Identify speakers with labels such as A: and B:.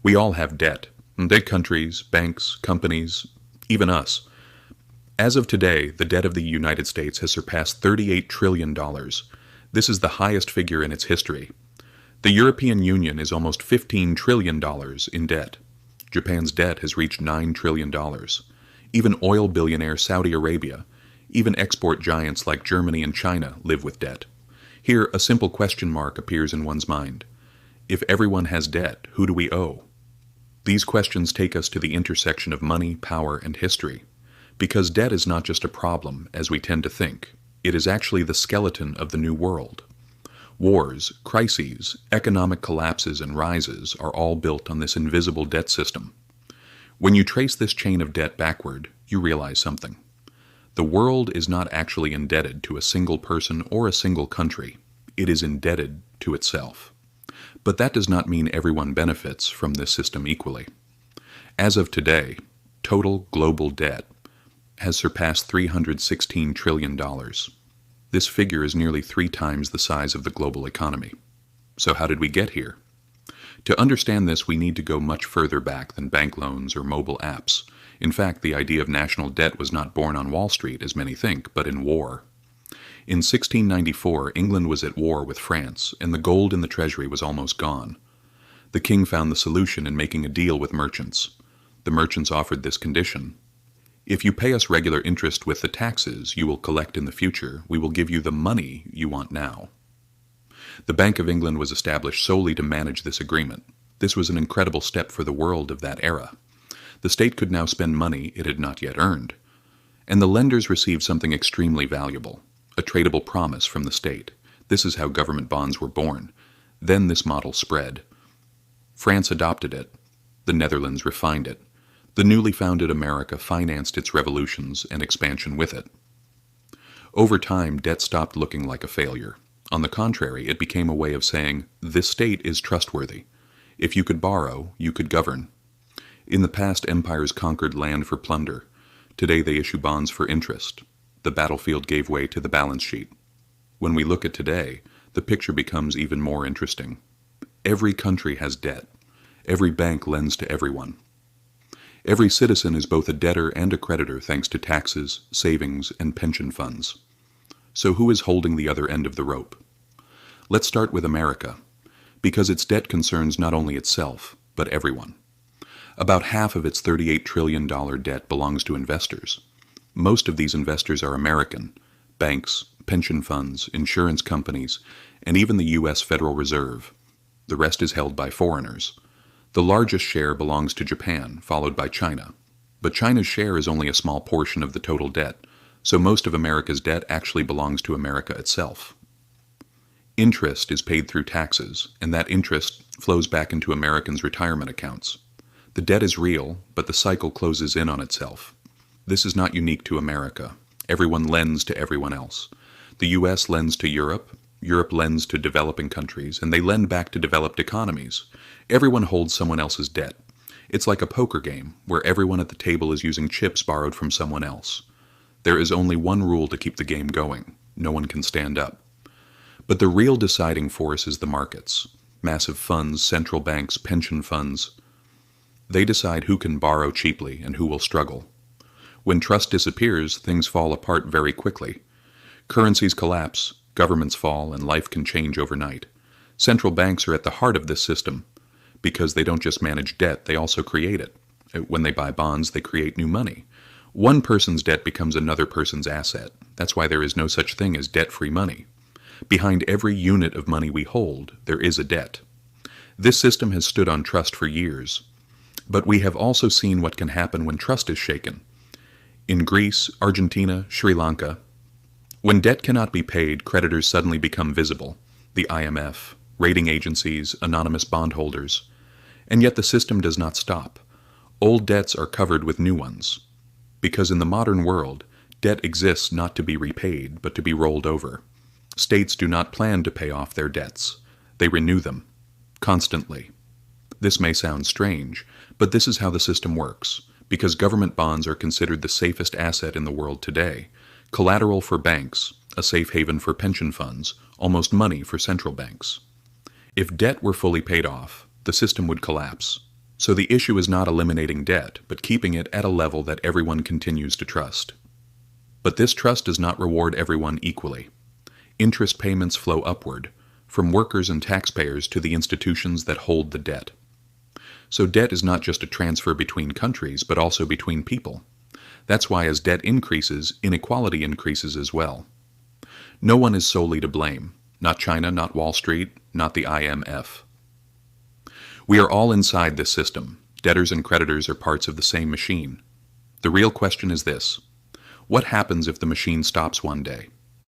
A: We all have debt. Debt countries, banks, companies, even us. As of today, the debt of the United States has surpassed $38 trillion. This is the highest figure in its history. The European Union is almost $15 trillion in debt. Japan's debt has reached $9 trillion. Even oil billionaire Saudi Arabia, even export giants like Germany and China live with debt. Here, a simple question mark appears in one's mind. If everyone has debt, who do we owe? These questions take us to the intersection of money, power, and history. Because debt is not just a problem, as we tend to think. It is actually the skeleton of the new world. Wars, crises, economic collapses, and rises are all built on this invisible debt system. When you trace this chain of debt backward, you realize something. The world is not actually indebted to a single person or a single country. It is indebted to itself. But that does not mean everyone benefits from this system equally. As of today, total global debt has surpassed $316 trillion. This figure is nearly 3 times the size of the global economy. So how did we get here? To understand this, we need to go much further back than bank loans or mobile apps. In fact, the idea of national debt was not born on Wall Street, as many think, but in war. In 1694, England was at war with France, and the gold in the treasury was almost gone. The king found the solution in making a deal with merchants. The merchants offered this condition. If you pay us regular interest with the taxes you will collect in the future, we will give you the money you want now. The Bank of England was established solely to manage this agreement. This was an incredible step for the world of that era. The state could now spend money it had not yet earned. And the lenders received something extremely valuable, a tradable promise from the state. This is how government bonds were born. Then this model spread. France adopted it. The Netherlands refined it. The newly founded America financed its revolutions and expansion with it. Over time, debt stopped looking like a failure. On the contrary, it became a way of saying, this state is trustworthy. If you could borrow, you could govern. In the past, empires conquered land for plunder. Today they issue bonds for interest. The battlefield gave way to the balance sheet. When we look at today, the picture becomes even more interesting. Every country has debt. Every bank lends to everyone. Every citizen is both a debtor and a creditor thanks to taxes, savings, and pension funds. So who is holding the other end of the rope? Let's start with America, because its debt concerns not only itself, but everyone. About half of its $38 trillion debt belongs to investors. Most of these investors are American: banks, pension funds, insurance companies, and even the U.S. Federal Reserve. The rest is held by foreigners. The largest share belongs to Japan, followed by China. But China's share is only a small portion of the total debt, so most of America's debt actually belongs to America itself. Interest is paid through taxes, and that interest flows back into Americans' retirement accounts. The debt is real, but the cycle closes in on itself. This is not unique to America. Everyone lends to everyone else. The U.S. lends to Europe, Europe lends to developing countries, and they lend back to developed economies. Everyone holds someone else's debt. It's like a poker game, where everyone at the table is using chips borrowed from someone else. There is only one rule to keep the game going: no one can stand up. But the real deciding force is the markets. Massive funds, central banks, pension funds. They decide who can borrow cheaply and who will struggle. When trust disappears, things fall apart very quickly. Currencies collapse, governments fall, and life can change overnight. Central banks are at the heart of this system, because they don't just manage debt, they also create it. When they buy bonds, they create new money. One person's debt becomes another person's asset. That's why there is no such thing as debt-free money. Behind every unit of money we hold, there is a debt. This system has stood on trust for years. But we have also seen what can happen when trust is shaken. In Greece, Argentina, Sri Lanka, when debt cannot be paid, creditors suddenly become visible. The IMF, rating agencies, anonymous bondholders. And yet the system does not stop. Old debts are covered with new ones. Because in the modern world, debt exists not to be repaid, but to be rolled over. States do not plan to pay off their debts. They renew them, constantly. This may sound strange, but this is how the system works. Because government bonds are considered the safest asset in the world today, collateral for banks, a safe haven for pension funds, almost money for central banks. If debt were fully paid off, the system would collapse. So the issue is not eliminating debt, but keeping it at a level that everyone continues to trust. But this trust does not reward everyone equally. Interest payments flow upward, from workers and taxpayers to the institutions that hold the debt. So debt is not just a transfer between countries, but also between people. That's why as debt increases, inequality increases as well. No one is solely to blame. Not China, not Wall Street, not the IMF. We are all inside this system. Debtors and creditors are parts of the same machine. The real question is this: what happens if the machine stops one day?